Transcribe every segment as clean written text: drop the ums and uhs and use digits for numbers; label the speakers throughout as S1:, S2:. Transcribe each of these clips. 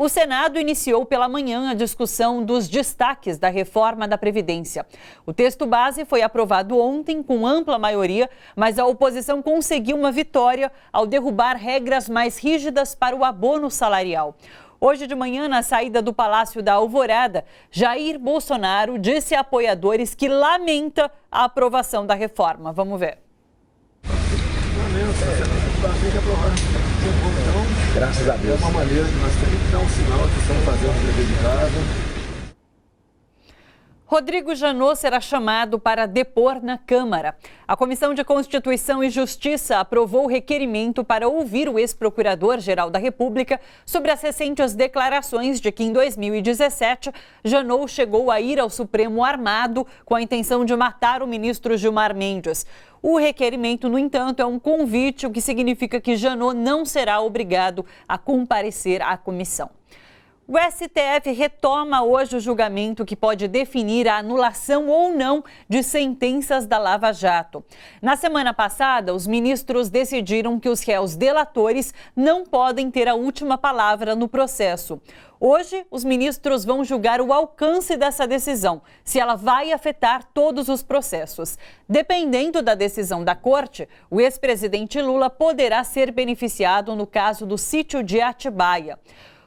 S1: O Senado iniciou pela manhã a discussão dos destaques da reforma da Previdência. O texto base foi aprovado ontem com ampla maioria, mas a oposição conseguiu uma vitória ao derrubar regras mais rígidas para o abono salarial. Hoje de manhã, na saída do Palácio da Alvorada, Jair Bolsonaro disse a apoiadores que lamenta a aprovação da reforma. Vamos ver.
S2: Graças a Deus.
S3: É uma maneira que nós temos que dar um sinal que estamos fazendo o dever de casa.
S1: Rodrigo Janot será chamado para depor na Câmara. A Comissão de Constituição e Justiça aprovou o requerimento para ouvir o ex-procurador-geral da República sobre as recentes declarações de que em 2017 Janot chegou a ir ao Supremo armado com a intenção de matar o ministro Gilmar Mendes. O requerimento, no entanto, é um convite, o que significa que Janot não será obrigado a comparecer à comissão. O STF retoma hoje o julgamento que pode definir a anulação ou não de sentenças da Lava Jato. Na semana passada, os ministros decidiram que os réus delatores não podem ter a última palavra no processo. Hoje, os ministros vão julgar o alcance dessa decisão, se ela vai afetar todos os processos. Dependendo da decisão da Corte, o ex-presidente Lula poderá ser beneficiado no caso do sítio de Atibaia.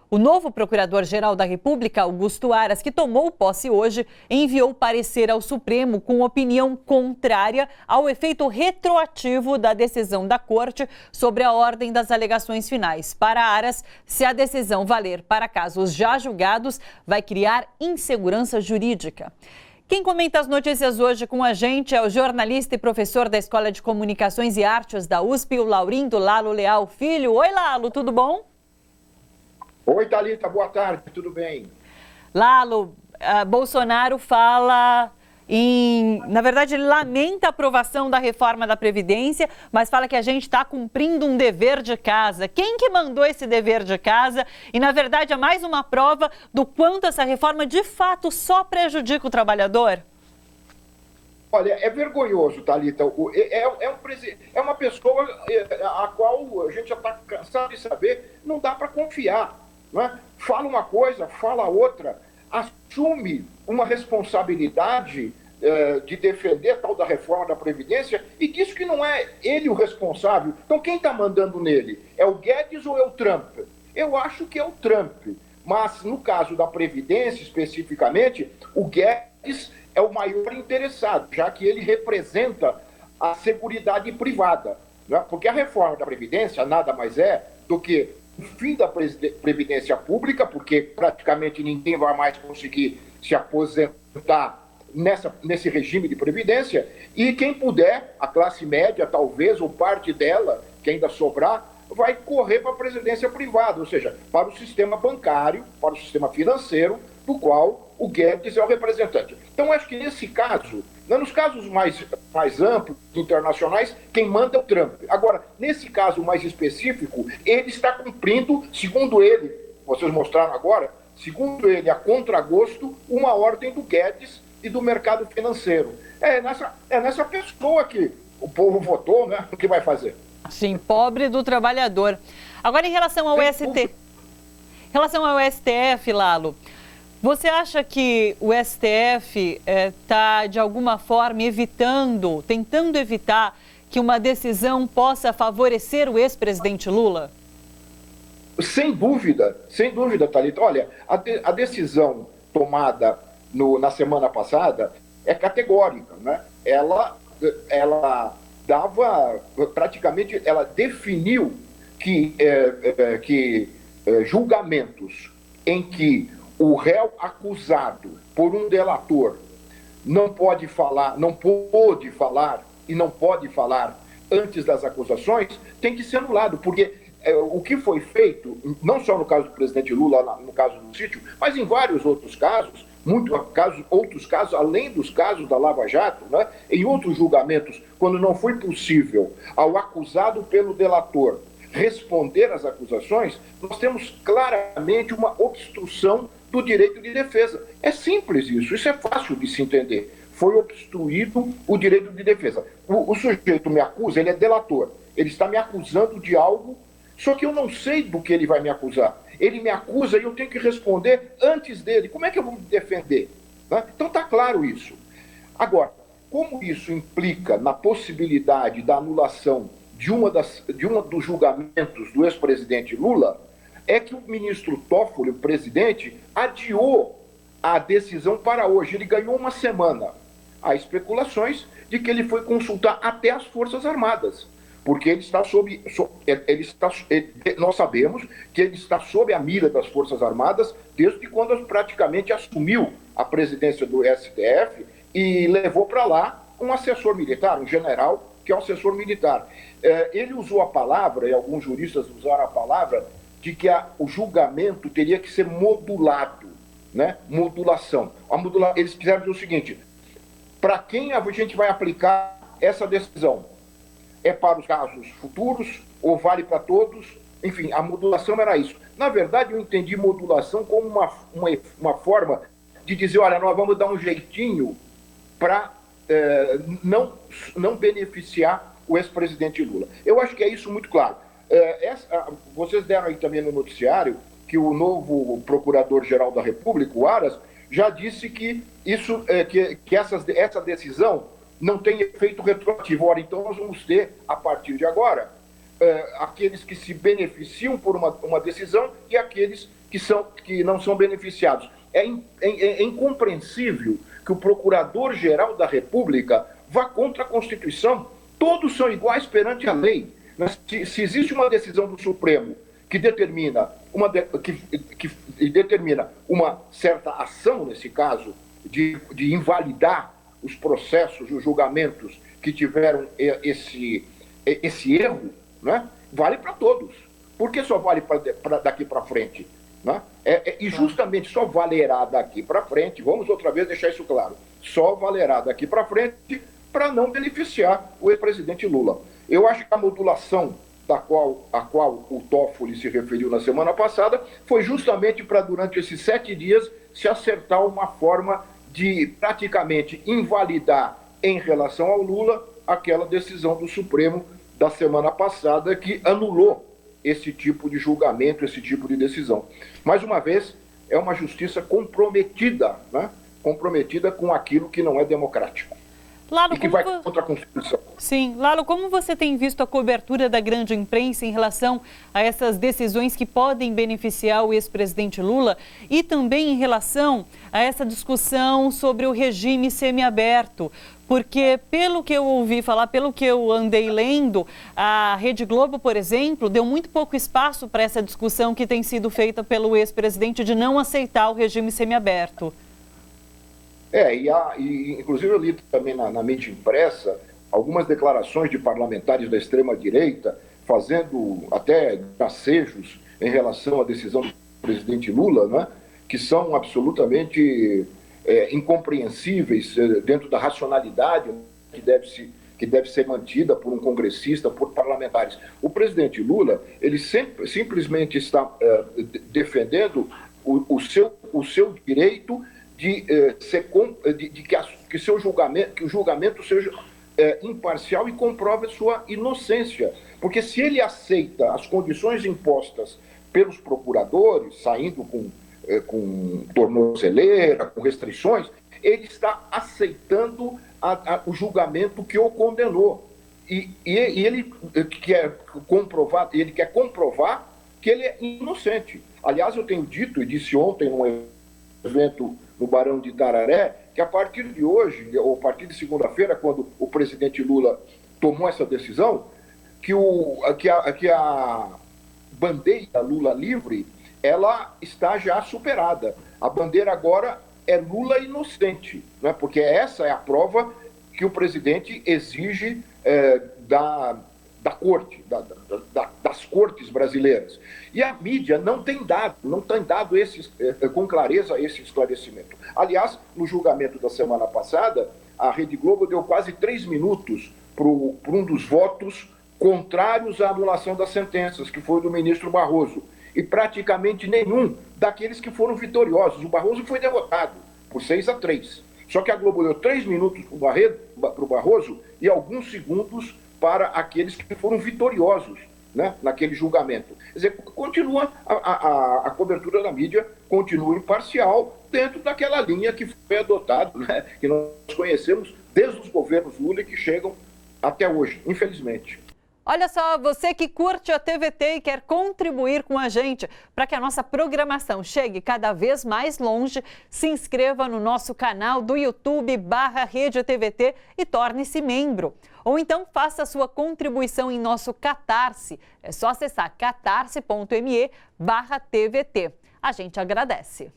S1: O novo procurador-geral da República, Augusto Aras, que tomou posse hoje, enviou parecer ao Supremo com opinião contrária ao efeito retroativo da decisão da Corte sobre a ordem das alegações finais. Para Aras, se a decisão valer para casos já julgados, vai criar insegurança jurídica. Quem comenta as notícias hoje com a gente é o jornalista e professor da Escola de Comunicações e Artes da USP, o Laurindo Lalo Leal Filho. Oi, Lalo, tudo bom?
S4: Oi, Thalita, boa tarde, tudo bem?
S1: Lalo, Bolsonaro fala na verdade, ele lamenta a aprovação da reforma da Previdência, mas fala que a gente está cumprindo um dever de casa. Quem que mandou esse dever de casa? E, na verdade, é mais uma prova do quanto essa reforma, de fato, só prejudica o trabalhador?
S4: Olha, é vergonhoso, Thalita. É uma pessoa a qual a gente já está cansado de saber, não dá para confiar. Não é? Fala uma coisa, fala outra, assume uma responsabilidade de defender a tal da reforma da Previdência e diz que não é ele o responsável. Então quem está mandando nele? É o Guedes ou é o Trump? Eu acho que é o Trump, mas no caso da Previdência especificamente, o Guedes é o maior interessado, já que ele representa a seguridade privada, né? Porque a reforma da Previdência nada mais é do que o fim da Previdência Pública, porque praticamente ninguém vai mais conseguir se aposentar nesse regime de Previdência, e quem puder, a classe média talvez, ou parte dela, que ainda sobrar, vai correr para a previdência privada, ou seja, para o sistema bancário, para o sistema financeiro, do qual o Guedes é o representante. Então, acho que nesse caso, nos casos mais amplos, internacionais, quem manda é o Trump. Agora, nesse caso mais específico, ele está cumprindo, segundo ele, vocês mostraram agora, segundo ele, a contragosto, uma ordem do Guedes e do mercado financeiro. É nessa pessoa que o povo votou, né? O que vai fazer?
S1: Sim, pobre do trabalhador. Agora, em relação ao STF, Lalo, você acha que o STF está, de alguma forma, tentando evitar que uma decisão possa favorecer o ex-presidente Lula?
S4: Sem dúvida, Thalita. Olha, a decisão tomada na semana passada é categórica, né? Ela ela definiu que julgamentos em que o réu acusado por um delator não pôde falar e não pode falar antes das acusações, tem que ser anulado, porque o que foi feito, não só no caso do presidente Lula, no caso do sítio, mas em vários outros casos, outros casos, além dos casos da Lava Jato, né, em outros julgamentos, quando não foi possível ao acusado pelo delator responder às acusações, nós temos claramente uma obstrução do direito de defesa. É simples isso é fácil de se entender. Foi obstruído o direito de defesa. O sujeito me acusa, ele é delator. Ele está me acusando de algo Só que eu não sei do que ele vai me acusar. Ele me acusa e eu tenho que responder antes dele. Como é que eu vou me defender? Né? Então está claro isso. Agora, como isso implica na possibilidade da anulação de um dos julgamentos do ex-presidente Lula, é que o ministro Toffoli, o presidente, adiou a decisão para hoje. Ele ganhou uma semana. Há especulações de que ele foi consultar até as Forças Armadas, porque ele está nós sabemos que ele está sob a mira das Forças Armadas desde quando praticamente assumiu a presidência do STF e levou para lá um assessor militar, um general que é um assessor militar. Ele usou a palavra, e alguns juristas usaram a palavra, de que o julgamento teria que ser modulado, né? Modulação. Eles quiseram dizer o seguinte: para quem a gente vai aplicar essa decisão? É para os casos futuros ou vale para todos? Enfim, a modulação era isso. Na verdade, eu entendi modulação como uma forma de dizer, olha, nós vamos dar um jeitinho para não beneficiar o ex-presidente Lula. Eu acho que é isso muito claro. Vocês deram aí também no noticiário que o novo Procurador-Geral da República, o Aras, já disse que essa decisão não tem efeito retroativo. Ora, então nós vamos ter, a partir de agora, aqueles que se beneficiam por uma decisão e aqueles que não são beneficiados. É incompreensível que o Procurador-Geral da República vá contra a Constituição. Todos são iguais perante a lei. Mas se existe uma decisão do Supremo que determina uma certa ação, nesse caso, de invalidar os processos, os julgamentos que tiveram esse erro, né? Vale para todos. Por que só vale daqui para frente? Né? E justamente só valerá daqui para frente, vamos outra vez deixar isso claro, só valerá daqui para frente para não beneficiar o ex-presidente Lula. Eu acho que a modulação a qual o Toffoli se referiu na semana passada foi justamente para, durante esses 7 dias, se acertar uma forma de praticamente invalidar em relação ao Lula aquela decisão do Supremo da semana passada que anulou esse tipo de julgamento, esse tipo de decisão. Mais uma vez, é uma justiça comprometida, né? Comprometida com aquilo que não é democrático.
S1: Lalo,
S4: e que vai contra a Constituição.
S1: Sim. Lalo, como você tem visto a cobertura da grande imprensa em relação a essas decisões que podem beneficiar o ex-presidente Lula e também em relação a essa discussão sobre o regime semiaberto? Porque, pelo que eu ouvi falar, pelo que eu andei lendo, a Rede Globo, por exemplo, deu muito pouco espaço para essa discussão que tem sido feita pelo ex-presidente de não aceitar o regime semiaberto.
S4: Inclusive eu li também na mídia impressa algumas declarações de parlamentares da extrema-direita fazendo até gracejos em relação à decisão do presidente Lula, né, que são absolutamente incompreensíveis dentro da racionalidade que deve ser mantida por um congressista, por parlamentares. O presidente Lula, ele simplesmente está defendendo o seu direito que o julgamento seja imparcial e comprove sua inocência. Porque se ele aceita as condições impostas pelos procuradores, saindo com tornozeleira, com restrições, ele está aceitando o julgamento que o condenou. E ele quer comprovar que ele é inocente. Aliás, eu tenho dito, e disse ontem num evento no Barão de Itararé, que a partir de hoje, ou a partir de segunda-feira, quando o presidente Lula tomou essa decisão, que a bandeira Lula livre, ela está já superada. A bandeira agora é Lula inocente, né? Porque essa é a prova que o presidente exige da corte, das cortes brasileiras. E a mídia não tem dado com clareza esse esclarecimento. Aliás, no julgamento da semana passada, a Rede Globo deu quase 3 minutos para um dos votos contrários à anulação das sentenças, que foi do ministro Barroso, e praticamente nenhum daqueles que foram vitoriosos. O Barroso foi derrotado por 6-3. Só que a Globo deu 3 minutos para o Barroso e alguns segundos para aqueles que foram vitoriosos, né, naquele julgamento. Quer dizer, continua a cobertura da mídia, continua imparcial dentro daquela linha que foi adotada, né, que nós conhecemos desde os governos Lula e que chegam até hoje, infelizmente.
S1: Olha só, você que curte a TVT e quer contribuir com a gente para que a nossa programação chegue cada vez mais longe, se inscreva no nosso canal do YouTube /Rede TVT e torne-se membro. Ou então faça a sua contribuição em nosso Catarse. É só acessar catarse.me/TVT. A gente agradece.